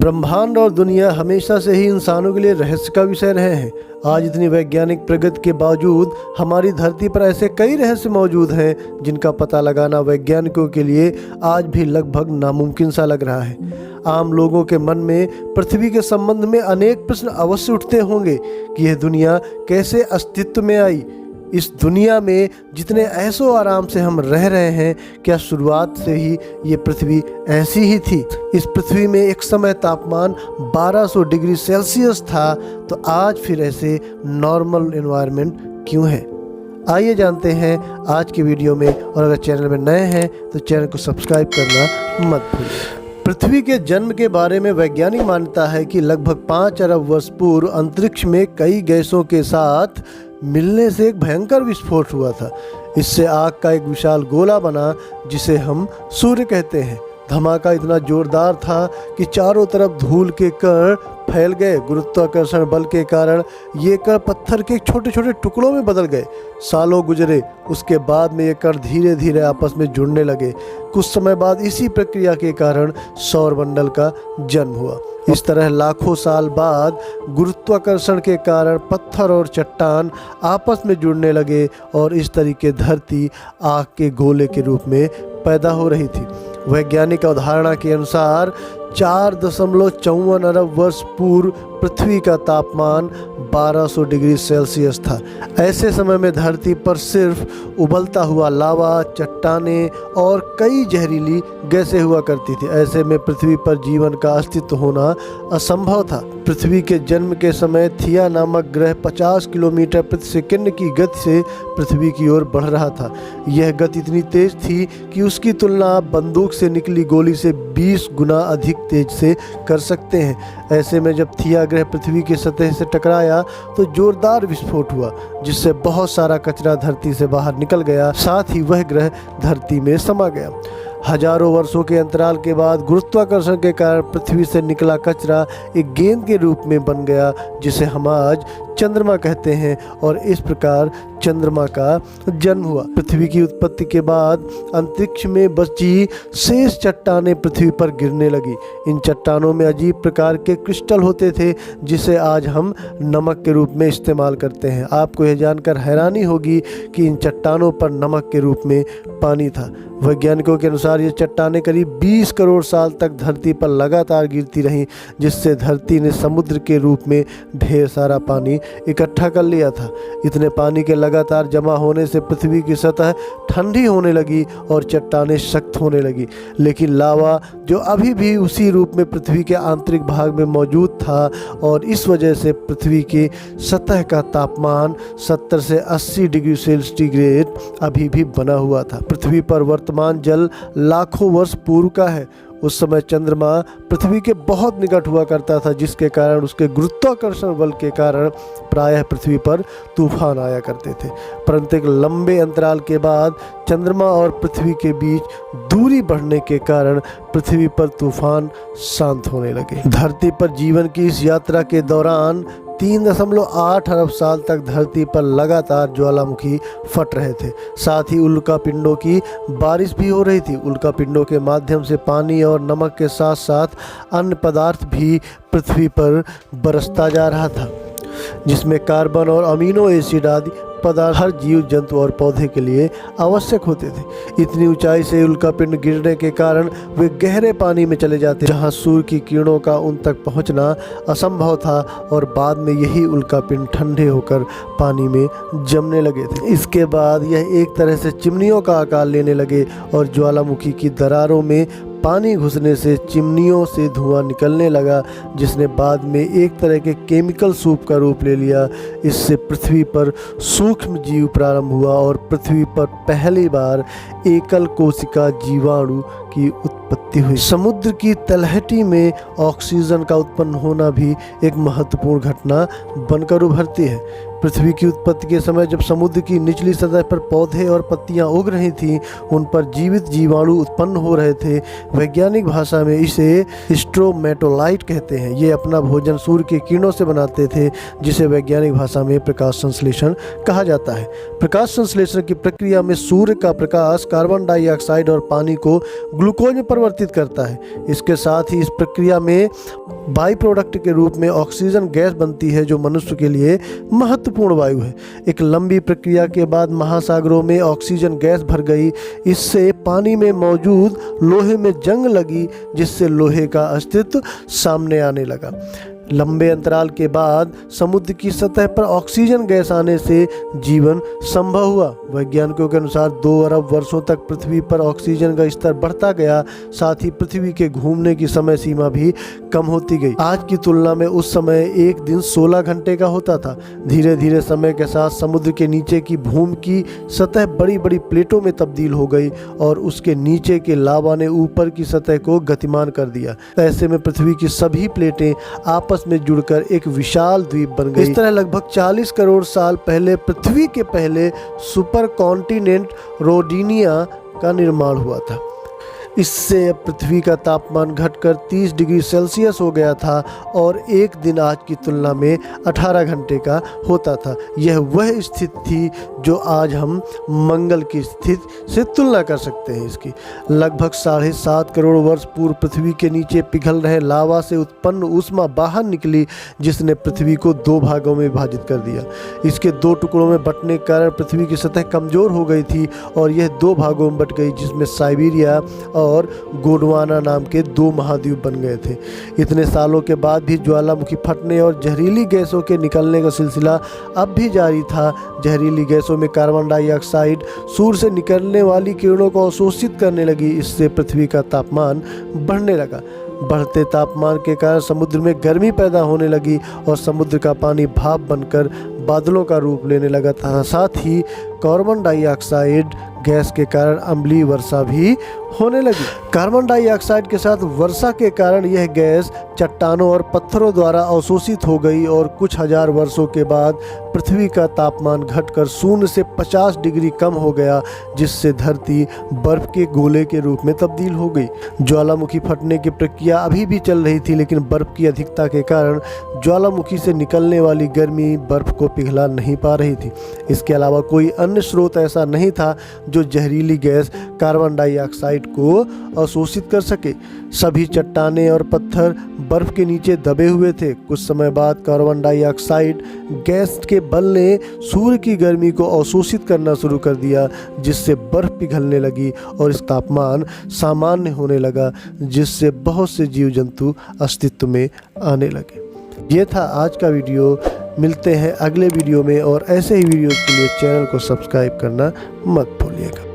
ब्रह्मांड और दुनिया हमेशा से ही इंसानों के लिए रहस्य का विषय रहे हैं। आज इतनी वैज्ञानिक प्रगति के बावजूद हमारी धरती पर ऐसे कई रहस्य मौजूद हैं जिनका पता लगाना वैज्ञानिकों के लिए आज भी लगभग नामुमकिन सा लग रहा है। आम लोगों के मन में पृथ्वी के संबंध में अनेक प्रश्न अवश्य उठते होंगे कि यह दुनिया कैसे अस्तित्व में आई। इस दुनिया में जितने ऐशो आराम से हम रह रहे हैं, क्या शुरुआत से ही ये पृथ्वी ऐसी ही थी? इस पृथ्वी में एक समय तापमान 1200 डिग्री सेल्सियस था, तो आज फिर ऐसे नॉर्मल एनवायरनमेंट क्यों है? आइए जानते हैं आज की वीडियो में। और अगर चैनल में नए हैं तो चैनल को सब्सक्राइब करना मत भूलिए। पृथ्वी के जन्म के बारे में वैज्ञानिक मान्यता है कि लगभग 5 अरब वर्ष पूर्व अंतरिक्ष में कई गैसों के साथ मिलने से एक भयंकर विस्फोट हुआ था। इससे आग का एक विशाल गोला बना जिसे हम सूर्य कहते हैं। धमाका इतना जोरदार था कि चारों तरफ धूल के कण फैल गए। गुरुत्वाकर्षण बल के कारण ये कण पत्थर के छोटे छोटे टुकड़ों में बदल गए। सालों गुजरे, उसके बाद में ये कण धीरे धीरे आपस में जुड़ने लगे। कुछ समय बाद इसी प्रक्रिया के कारण सौरमंडल का जन्म हुआ। इस तरह लाखों साल बाद गुरुत्वाकर्षण के कारण पत्थर और चट्टान आपस में जुड़ने लगे और इस तरीके धरती आग के गोले के रूप में पैदा हो रही थी। वैज्ञानिक अवधारणा के अनुसार 4.54 अरब वर्ष पूर्व पृथ्वी का तापमान 1200 डिग्री सेल्सियस था। ऐसे समय में धरती पर सिर्फ उबलता हुआ लावा, चट्टानें और कई जहरीली गैसें हुआ करती थी। ऐसे में पृथ्वी पर जीवन का अस्तित्व होना असंभव था। पृथ्वी के जन्म के समय थिया नामक ग्रह 50 किलोमीटर प्रति सेकंड की गति से पृथ्वी की ओर बढ़ रहा था। यह गति इतनी तेज थी कि उसकी तुलना आप बंदूक से निकली गोली से 20 गुना अधिक तेज से कर सकते हैं। ऐसे में जब थिया ग्रह पृथ्वी की सतह से टकराया तो जोरदार विस्फोट हुआ, जिससे बहुत सारा कचरा धरती से बाहर निकल गया। साथ ही वह ग्रह धरती में समा गया। हजारों वर्षों के अंतराल के बाद गुरुत्वाकर्षण के कारण पृथ्वी से निकला कचरा एक गेंद के रूप में बन गया, जिसे हम आज चंद्रमा कहते हैं, और इस प्रकार चंद्रमा का जन्म हुआ। पृथ्वी की उत्पत्ति के बाद अंतरिक्ष में बची शेष चट्टानें पृथ्वी पर गिरने लगी। इन चट्टानों में अजीब प्रकार के क्रिस्टल होते थे, जिसे आज हम नमक के रूप में इस्तेमाल करते हैं। आपको यह जानकर हैरानी होगी कि इन चट्टानों पर नमक के रूप में पानी था। वैज्ञानिकों के अनुसार ये चट्टानें करीब 20 करोड़ साल तक धरती पर लगातार गिरती रहीं, जिससे धरती ने समुद्र के रूप में ढेर सारा पानी इकट्ठा कर लिया था। इतने पानी के लगातार जमा होने से पृथ्वी की सतह ठंडी होने लगी और चट्टानें सख्त होने लगी। लेकिन लावा, जो अभी भी उसी रूप में पृथ्वी के आंतरिक भाग में मौजूद था, और इस वजह से पृथ्वी की सतह का तापमान 70 से 80 डिग्री सेंटीग्रेड अभी भी बना हुआ था। पृथ्वी पर वर्तमान जल लाखों वर्ष पूर्व का है। उस समय चंद्रमा पृथ्वी के बहुत निकट हुआ करता था, जिसके कारण उसके गुरुत्वाकर्षण बल के कारण प्रायः पृथ्वी पर तूफान आया करते थे। परंतु एक लंबे अंतराल के बाद चंद्रमा और पृथ्वी के बीच दूरी बढ़ने के कारण पृथ्वी पर तूफान शांत होने लगे। धरती पर जीवन की इस यात्रा के दौरान 3.8 अरब साल तक धरती पर लगातार ज्वालामुखी फट रहे थे। साथ ही उल्का पिंडों की बारिश भी हो रही थी। उल्का पिंडों के माध्यम से पानी और नमक के साथ साथ अन्य पदार्थ भी पृथ्वी पर बरसता जा रहा था, जिसमें कार्बन और अमीनो एसिड आदि पदार्थ हर जीव जंतु और पौधे के लिए आवश्यक होते थे। इतनी ऊंचाई से उल्कापिंड गिरने के कारण वे गहरे पानी में चले जाते, जहां सूर्य की किरणों का उन तक पहुंचना असंभव था, और बाद में यही उल्कापिंड ठंडे होकर पानी में जमने लगे थे। इसके बाद यह एक तरह से चिमनियों का आकार लेने लगे और ज्वालामुखी की दरारों में पानी घुसने से चिमनियों से धुआं निकलने लगा, जिसने बाद में एक तरह के केमिकल सूप का रूप ले लिया। इससे पृथ्वी पर सूक्ष्म जीव प्रारंभ हुआ और पृथ्वी पर पहली बार एकल कोशिका जीवाणु की उत्पत्ति हुई। समुद्र की तलहटी में ऑक्सीजन का उत्पन्न होना भी एक महत्वपूर्ण घटना बनकर उभरती है। पृथ्वी की उत्पत्ति के समय जब समुद्र की निचली सतह पर पौधे और पत्तियां उग रही थीं, उन पर जीवित जीवाणु उत्पन्न हो रहे थे। वैज्ञानिक भाषा में इसे स्ट्रोमेटोलाइट कहते हैं। ये अपना भोजन सूर्य की किरणों से बनाते थे, जिसे वैज्ञानिक भाषा में प्रकाश संश्लेषण कहा जाता है। प्रकाश संश्लेषण की प्रक्रिया में सूर्य का प्रकाश कार्बन डाइऑक्साइड और पानी को ग्लूकोज में परिवर्तित करता है। इसके साथ ही इस प्रक्रिया में बाई प्रोडक्ट के रूप में ऑक्सीजन गैस बनती है, जो मनुष्य के लिए महत्वपूर्ण वायु है। एक लंबी प्रक्रिया के बाद महासागरों में ऑक्सीजन गैस भर गई। इससे पानी में मौजूद लोहे में जंग लगी, जिससे लोहे का अस्तित्व सामने आने लगा। लंबे अंतराल के बाद समुद्र की सतह पर ऑक्सीजन गैस आने से जीवन संभव हुआ। वैज्ञानिकों के अनुसार 2 अरब वर्षों तक पृथ्वी पर ऑक्सीजन का स्तर बढ़ता गया। साथ ही पृथ्वी के घूमने की समय सीमा भी कम होती गई। आज की तुलना में उस समय एक दिन 16 घंटे का होता था। धीरे धीरे समय के साथ समुद्र के नीचे की भूमि की सतह बड़ी बड़ी प्लेटों में तब्दील हो गई और उसके नीचे के लावा ने ऊपर की सतह को गतिमान कर दिया। ऐसे में पृथ्वी की सभी प्लेटें आपस में जुड़कर एक विशाल द्वीप बन गई। इस तरह लगभग 40 करोड़ साल पहले पृथ्वी के पहले सुपर कॉन्टिनेंट रोडिनिया का निर्माण हुआ था। इससे पृथ्वी का तापमान घटकर 30 डिग्री सेल्सियस हो गया था और एक दिन आज की तुलना में 18 घंटे का होता था। यह वह स्थिति थी जो आज हम मंगल की स्थिति से तुलना कर सकते हैं। इसकी लगभग 7.5 करोड़ वर्ष पूर्व पृथ्वी के नीचे पिघल रहे लावा से उत्पन्न ऊष्मा बाहर निकली, जिसने पृथ्वी को 2 भागों में विभाजित कर दिया। इसके 2 टुकड़ों में बंटने के कारण पृथ्वी की सतह कमजोर हो गई थी और यह 2 भागों में बंट गई, जिसमें साइबेरिया और गोंडवाना नाम के 2 महाद्वीप बन गए थे। इतने सालों के बाद भी ज्वालामुखी फटने और जहरीली गैसों के निकलने का सिलसिला अब भी जारी था। जहरीली गैसों में कार्बन डाइऑक्साइड सूर्य से निकलने वाली किरणों को अवशोषित करने लगी। इससे पृथ्वी का तापमान बढ़ने लगा। बढ़ते तापमान के कारण समुद्र में गर्मी पैदा होने लगी और समुद्र का पानी भाप बनकर बादलों का रूप लेने लगा था। साथ ही कार्बन डाइऑक्साइड गैस के कारण अम्लीय वर्षा भी होने लगी। कार्बन डाइऑक्साइड के साथ वर्षा के कारण यह गैस चट्टानों और पत्थरों द्वारा अवशोषित हो गई और कुछ हजार वर्षों के बाद पृथ्वी का तापमान घटकर 0 से 50 डिग्री कम हो गया, जिससे धरती बर्फ के गोले के रूप में तब्दील हो गई। ज्वालामुखी फटने की प्रक्रिया अभी भी चल रही थी, लेकिन बर्फ की अधिकता के कारण ज्वालामुखी से निकलने वाली गर्मी बर्फ को पिघला नहीं पा रही थी। इसके अलावा कोई अन्य स्रोत ऐसा नहीं था जो जहरीली गैस कार्बन डाइऑक्साइड को अवशोषित कर सके। सभी चट्टानें और पत्थर बर्फ के नीचे दबे हुए थे। कुछ समय बाद कार्बन डाइऑक्साइड गैस के बल ने सूर्य की गर्मी को अवशोषित करना शुरू कर दिया, जिससे बर्फ पिघलने लगी और इस तापमान सामान्य होने लगा, जिससे बहुत से जीव जंतु अस्तित्व में आने लगे। ये था आज का वीडियो। मिलते हैं अगले वीडियो में और ऐसे ही वीडियो के लिए चैनल को सब्सक्राइब करना मत भूलिएगा।